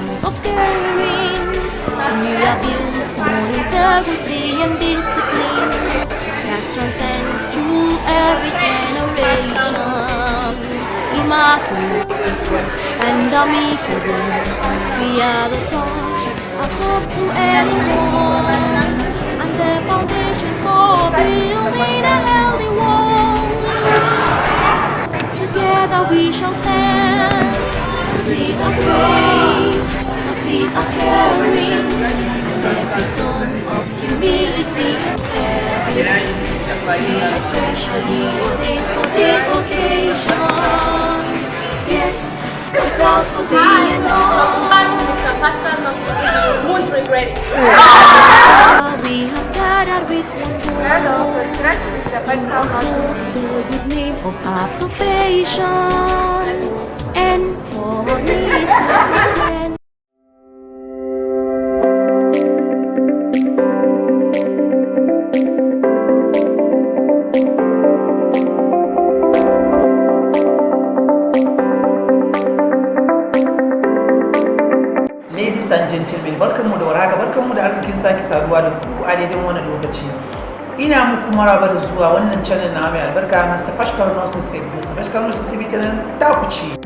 means of caring. We are built on integrity and discipline that transcends through every generation. Immaculate, secret, and amicable. We are the source of hope to anyone, and the foundation for building a healthy world. Together we shall stand. The seas are great, the seas are caring, and every tone of humility and service. We are especially ordained for this occasion. Yes, we're proud to be enough. Subscribe to Mr. Fashkar Nurses TV. You won't regret it. We have gathered with one goal. Hello, subscribe to Mr. Fashkar Nurses TV. The good name of our profession, and for me it makes us stand. Ladies and gentlemen, barkanmu da warhaka, barkanmu da arzikin sake saduwa da ku a daidai wannan lokaci. Ina muku maraba da zuwa wannan channel na mai albarka Mr. Fashkar Nurses TV. Mr. Fashkar Nurses TV channel ta ku ce.